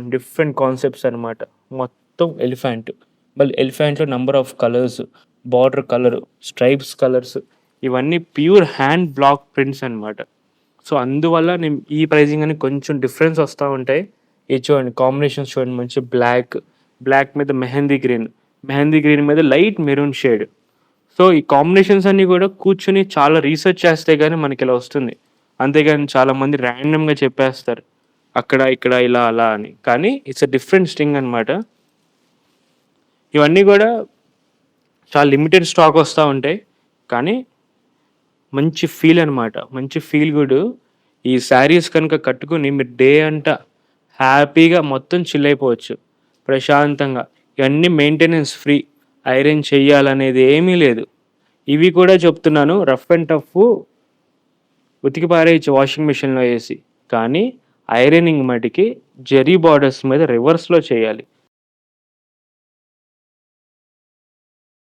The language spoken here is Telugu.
డిఫరెంట్ కాన్సెప్ట్స్ అనమాట. మొత్తం ఎలిఫెంట్. మళ్ళీ ఎలిఫెంట్‌లో number of colours, border colour, stripes colours ఇవన్నీ ప్యూర్ హ్యాండ్ బ్లాక్ ప్రింట్స్ అనమాట. సో, అందువల్ల నేను ఈ ప్రైజింగ్ అని కొంచెం డిఫరెన్స్ వస్తా ఉంటాయి. ఇది చూడండి కాంబినేషన్స్ చూడండి మంచి బ్లాక్ మీద మెహందీ గ్రీన్ మీద లైట్ మెరూన్ షేడ్. సో, ఈ కాంబినేషన్స్ అన్నీ గూడా కూర్చొని చాలా రీసెర్చ్ చేస్తే గాని మనకిలా వస్తుంది. అంతేగాని చాలామంది ర్యాండమ్‌గా చెప్పేస్తారు. అక్కడ, ఇక్కడ, ఇలా, అలా అని. కానీ ఇట్స్ ఎ డిఫరెంట్ స్టింగ్ అనమాట. ఇవన్నీ గూడా చాలా లిమిటెడ్ స్టాక్ వస్తా ఉంటాయి. కానీ మంచి ఫీల్ అనమాట. మంచి ఫీల్ గుడ్. ఈ శారీస్ కనుక కట్టుకొని మీరు డే అంతా హ్యాపీగా మొత్తం చిల్ అయిపోవచ్చు. ప్రశాంతంగా. ఇవన్నీ మెయింటెనెన్స్ ఫ్రీ. ఐరన్ చెయ్యాలనేది ఏమీ లేదు. ఇవి కూడా చెప్తున్నాను రఫ్ అండ్ టఫ్ ఉతికి పారేయొచ్చు వాషింగ్ మిషన్‌లో ఏసి. కానీ ఐరనింగ్ మటికి జరీ బార్డర్స్ మీద రివర్స్‌లో చేయాలి.